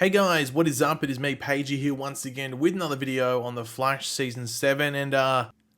Hey guys, what is up? It is me, Pagey, here once again with another video on The Flash Season 7, and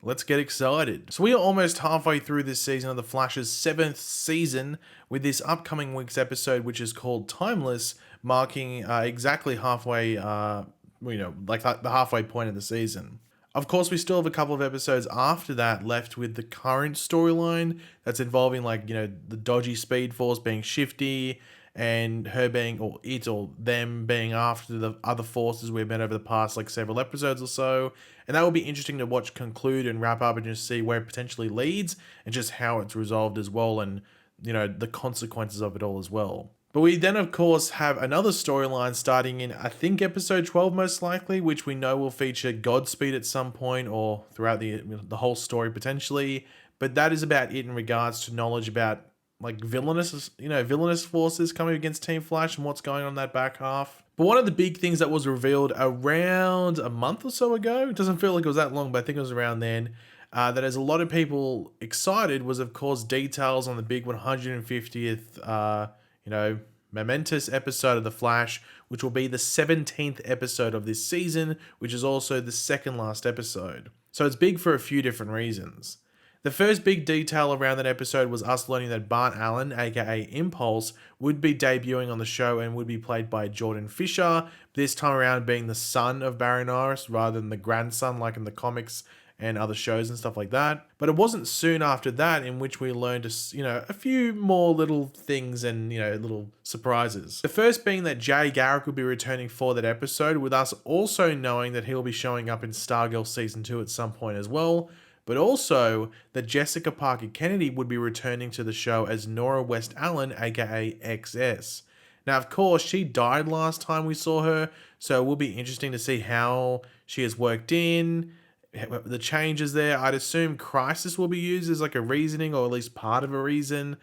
let's get excited. So we are almost halfway through this season of The Flash's 7th season, with this upcoming week's episode, which is called Timeless, marking exactly halfway, like the halfway point of the season. Of course, we still have a couple of episodes after that left with the current storyline that's involving, the dodgy Speed Force being shifty, and her being, or it or them being after the other forces we've met over the past several episodes or so. And that will be interesting to watch conclude and wrap up and just see where it potentially leads and just how it's resolved as well, and the consequences of it all as well. But we then, of course, have another storyline starting in, I think, episode 12 most likely, which we know will feature Godspeed at some point or throughout the whole story potentially. But that is about it in regards to knowledge about villainous forces coming against Team Flash and what's going on in that back half. But one of the big things that was revealed around a month or so ago, it doesn't feel like it was that long, but I think it was around then, that has a lot of people excited, was of course details on the big 150th, momentous episode of The Flash, which will be the 17th episode of this season, which is also the second last episode. So it's big for a few different reasons. The first big detail around that episode was us learning that Bart Allen, aka Impulse, would be debuting on the show and would be played by Jordan Fisher, this time around being the son of Barry Norris rather than the grandson like in the comics and other shows and stuff like that. But it wasn't soon after that in which we learned a few more little things and little surprises. The first being that Jay Garrick will be returning for that episode, with us also knowing that he'll be showing up in Stargirl Season 2 at some point as well, but also that Jessica Parker Kennedy would be returning to the show as Nora West Allen, aka XS. Now, of course, she died last time we saw her, so it will be interesting to see how she has worked in, the changes there. I'd assume Crisis will be used as a reasoning, or at least part of a reason.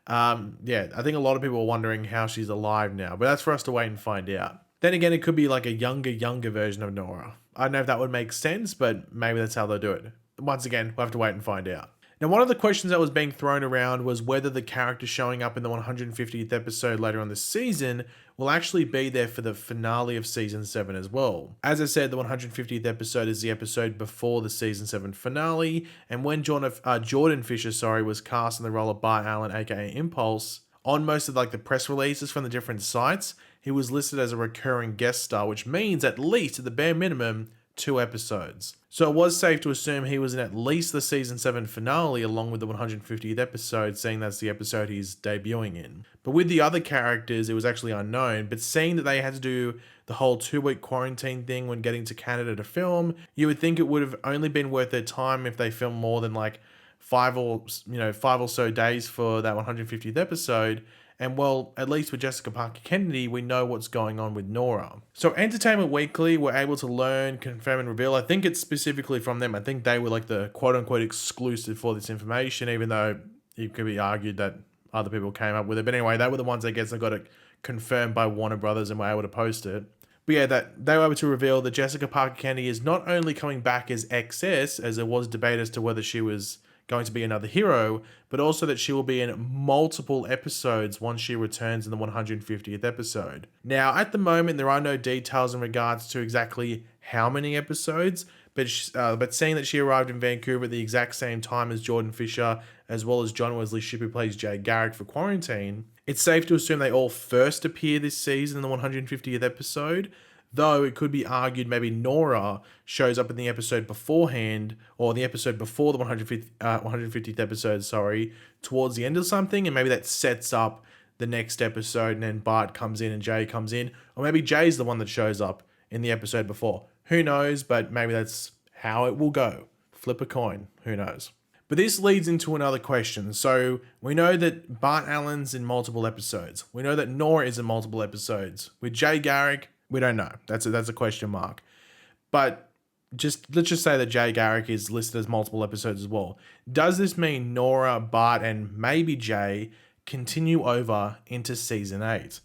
I think a lot of people are wondering how she's alive now, but that's for us to wait and find out. Then again, it could be a younger version of Nora. I don't know if that would make sense, but maybe that's how they'll do it. Once again, we'll have to wait and find out. Now, one of the questions that was being thrown around was whether the character showing up in the 150th episode later on this season will actually be there for the finale of Season 7 as well. As I said, the 150th episode is the episode before the Season 7 finale, and when Jordan Fisher was cast in the role of Bart Allen, aka Impulse, on most of the press releases from the different sites, he was listed as a recurring guest star, which means at least, at the bare minimum, 2 episodes. So it was safe to assume he was in at least the Season 7 finale along with the 150th episode, seeing that's the episode he's debuting in. But with the other characters, it was actually unknown, but seeing that they had to do the whole 2-week quarantine thing when getting to Canada to film, you would think it would have only been worth their time if they filmed more than 5 or so days for that 150th episode. And well, at least with Jessica Parker Kennedy, we know what's going on with Nora. So Entertainment Weekly were able to learn, confirm, and reveal. I think it's specifically from them. I think they were the quote-unquote exclusive for this information, even though it could be argued that other people came up with it. But anyway, they were the ones, I guess, that got it confirmed by Warner Brothers and were able to post it. But yeah, that they were able to reveal that Jessica Parker Kennedy is not only coming back as XS, as there was debate as to whether she was going to be another hero, but also that she will be in multiple episodes once she returns in the 150th episode. Now, at the moment, there are no details in regards to exactly how many episodes, but seeing that she arrived in Vancouver at the exact same time as Jordan Fisher, as well as John Wesley Shipp, who plays Jay Garrick, for quarantine, it's safe to assume they all first appear this season in the 150th episode. Though it could be argued maybe Nora shows up in the episode beforehand, or the episode before the 150th episode, towards the end of something, and maybe that sets up the next episode, and then Bart comes in and Jay comes in, or maybe Jay's the one that shows up in the episode before. Who knows, but maybe that's how it will go. Flip a coin, who knows. But this leads into another question. So we know that Bart Allen's in multiple episodes. We know that Nora is in multiple episodes. With Jay Garrick, we don't know. That's a question mark. But let's just say that Jay Garrick is listed as multiple episodes as well. Does this mean Nora, Bart, and maybe Jay continue over into Season 8?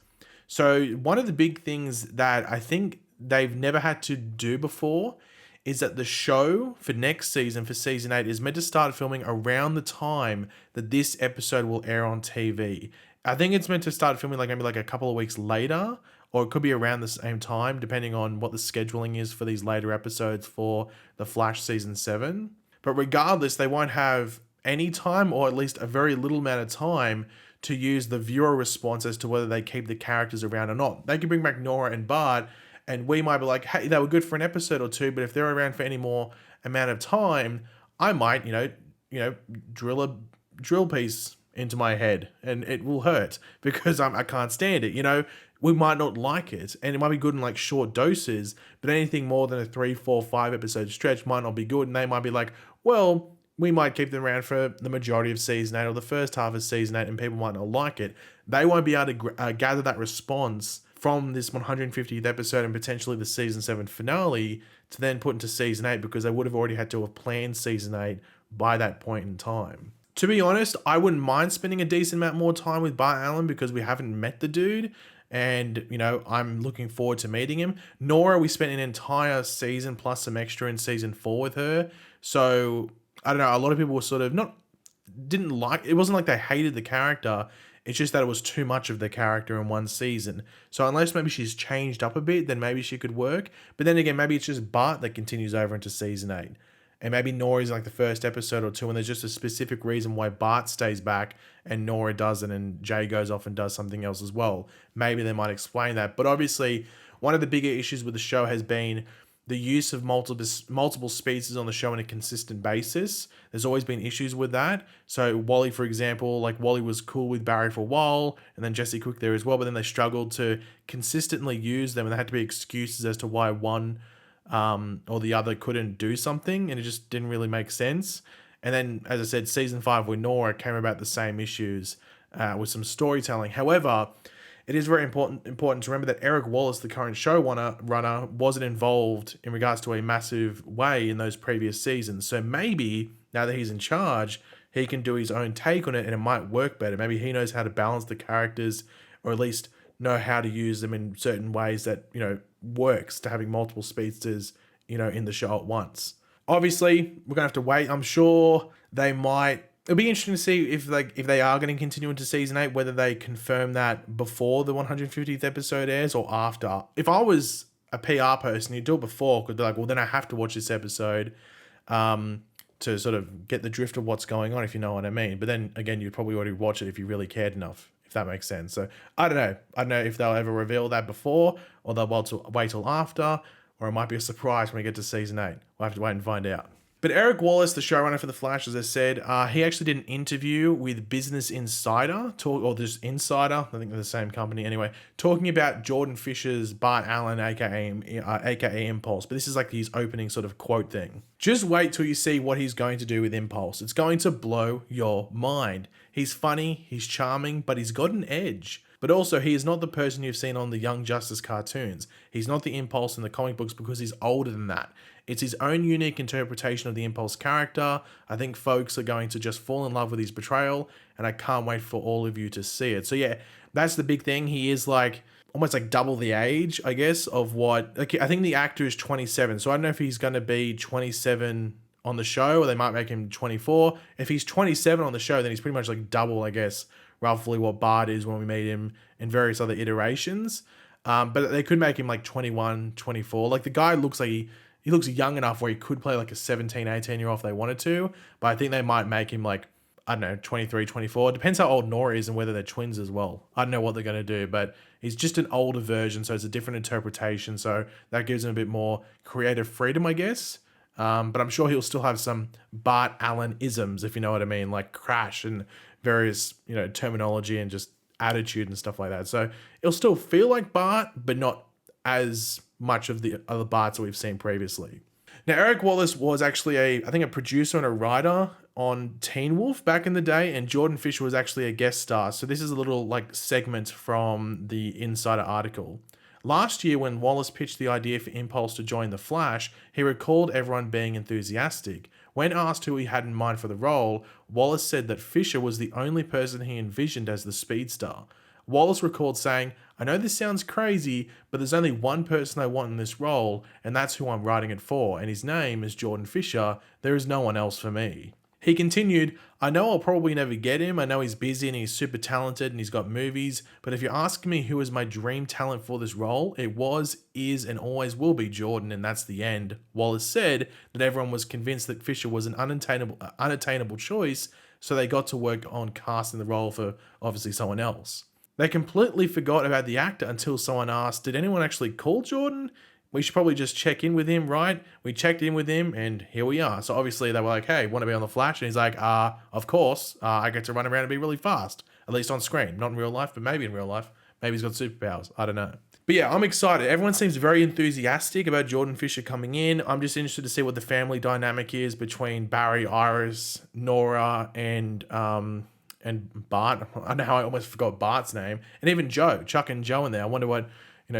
So one of the big things that I think they've never had to do before is that the show for next season, for Season 8, is meant to start filming around the time that this episode will air on TV. I think it's meant to start filming maybe a couple of weeks later, or it could be around the same time, depending on what the scheduling is for these later episodes for The Flash Season 7. But regardless, they won't have any time, or at least a very little amount of time, to use the viewer response as to whether they keep the characters around or not. They can bring back Nora and Bart, and we might be like, hey, they were good for an episode or two, but if they're around for any more amount of time, I might, drill a drill piece into my head and it will hurt because I can't stand it. We might not like it, and it might be good in like short doses, but anything more than a 3, 4, 5 episode stretch might not be good. And they might be like, well, we might keep them around for the majority of season 8 or the first half of season 8, and people might not like it. They won't be able to gather that response from this 150th episode and potentially the season 7 finale to then put into season 8, because they would have already had to have planned season 8 by that point in time. To be honest, I wouldn't mind spending a decent amount more time with Bart Allen because we haven't met the dude, and I'm looking forward to meeting him. Nora, we spent an entire season plus some extra in season 4 with her, so I don't know, a lot of people were sort of didn't like, it wasn't like they hated the character, it's just that it was too much of the character in one season. So unless maybe she's changed up a bit, then maybe she could work. But then again, maybe it's just Bart that continues over into season 8. And maybe Nora's like the first episode or two, and there's just a specific reason why Bart stays back and Nora doesn't, and Jay goes off and does something else as well. Maybe they might explain that. But obviously, one of the bigger issues with the show has been the use of multiple species on the show on a consistent basis. There's always been issues with that. So Wally, for example, like Wally was cool with Barry for a while, and then Jesse Cook there as well, but then they struggled to consistently use them, and there had to be excuses as to why one or the other couldn't do something, and it just didn't really make sense. And then, as I said, season 5 with Nora came about the same issues with some storytelling. However, it is very important to remember that Eric Wallace, the current showrunner, wasn't involved in regards to a massive way in those previous seasons. So maybe now that he's in charge, he can do his own take on it, and it might work better. Maybe he knows how to balance the characters, or at least know how to use them in certain ways that works to having multiple speedsters in the show at once. Obviously, we're gonna have to wait. I'm sure they might. It'll be interesting to see if they are going to continue into season 8, whether they confirm that before the 150th episode airs or after. If I was a PR person, you'd do it before, because they're like, well, then I have to watch this episode to sort of get the drift of what's going on, if you know what I mean. But then again, you'd probably already watch it if you really cared enough, if that makes sense. So I don't know. I don't know if they'll ever reveal that before, or they'll wait till after, or it might be a surprise when we get to season 8. We'll have to wait and find out. But Eric Wallace, the showrunner for The Flash, as I said, he actually did an interview with Business Insider, or just Insider, I think they're the same company anyway, talking about Jordan Fisher's Bart Allen, aka Impulse. But this is like his opening sort of quote thing. Just wait till you see what he's going to do with Impulse. It's going to blow your mind. He's funny, he's charming, but he's got an edge. But also, he is not the person you've seen on the Young Justice cartoons. He's not the Impulse in the comic books because he's older than that. It's his own unique interpretation of the Impulse character. I think folks are going to just fall in love with his portrayal, and I can't wait for all of you to see it. So yeah, that's the big thing. He is like almost like double the age, I guess, of what... Like, I think the actor is 27, so I don't know if he's going to be 27 on the show, or they might make him 24. If he's 27 on the show, then he's pretty much like double, I guess, roughly what Bart is when we meet him in various other iterations. But they could make him like 21, 24. Like, the guy looks like he looks young enough where he could play like a 17, 18-year-old if they wanted to. But I think they might make him like, I don't know, 23, 24. Depends how old Nora is and whether they're twins as well. I don't know what they're going to do, but he's just an older version, so it's a different interpretation. So that gives him a bit more creative freedom, I guess. But I'm sure he'll still have some Bart Allen isms, if you know what I mean, like crash and various, terminology and just attitude and stuff like that. So it'll still feel like Bart, but not as much of the other Barts that we've seen previously. Now, Eric Wallace was actually a producer and a writer on Teen Wolf back in the day, and Jordan Fisher was actually a guest star. So this is a little like segment from the Insider article. Last year, when Wallace pitched the idea for Impulse to join The Flash, he recalled everyone being enthusiastic. When asked who he had in mind for the role, Wallace said that Fisher was the only person he envisioned as the speedstar. Wallace recalled saying, "I know this sounds crazy, but there's only one person I want in this role, and that's who I'm writing it for, and his name is Jordan Fisher. There is no one else for me." He continued, I know I'll probably never get him. I know he's busy and he's super talented and he's got movies. But if you're asking me who is my dream talent for this role, it was, is, and always will be Jordan, and that's the end. Wallace said that everyone was convinced that Fisher was an unattainable choice, so they got to work on casting the role for obviously someone else. They completely forgot about the actor until someone asked, did anyone actually call Jordan? We should probably just check in with him, right? We checked in with him and here we are. So obviously they were like, hey, want to be on The Flash? And he's like, of course. I get to run around and be really fast, at least on screen. Not in real life, but maybe in real life. Maybe he's got superpowers. I don't know. But yeah, I'm excited. Everyone seems very enthusiastic about Jordan Fisher coming in. I'm just interested to see what the family dynamic is between Barry, Iris, Nora, and Bart. I know how I almost forgot Bart's name. And even Joe, Chuck and Joe in there. I wonder what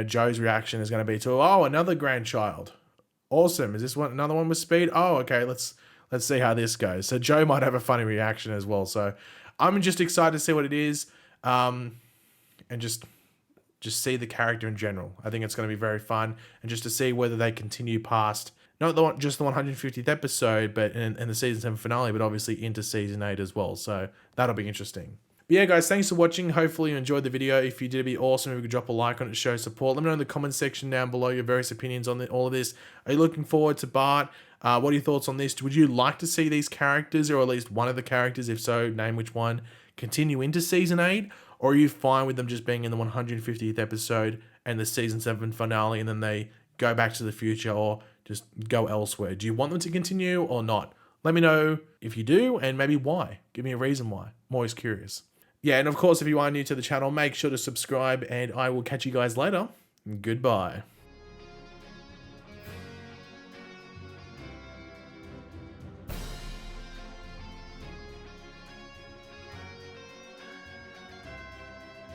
Joe's reaction is going to be to, oh, another grandchild. Awesome. Is this one another one with Speed? Oh, okay. Let's see how this goes. So Joe might have a funny reaction as well. So I'm just excited to see what it is, and just see the character in general. I think it's going to be very fun, and just to see whether they continue past not just the 150th episode, but in the season 7 finale, but obviously into season 8 as well. So that'll be interesting. But yeah, guys, thanks for watching. Hopefully you enjoyed the video. If you did, it'd be awesome if you could drop a like on it to show support. Let me know in the comment section down below your various opinions on all of this. Are you looking forward to Bart? What are your thoughts on this? Would you like to see these characters, or at least one of the characters, if so, name which one, continue into season 8? Or are you fine with them just being in the 150th episode and the season 7 finale, and then they go back to the future or just go elsewhere? Do you want them to continue or not? Let me know if you do, and maybe why. Give me a reason why. I'm always curious. Yeah, and of course, if you are new to the channel, make sure to subscribe, and I will catch you guys later. Goodbye.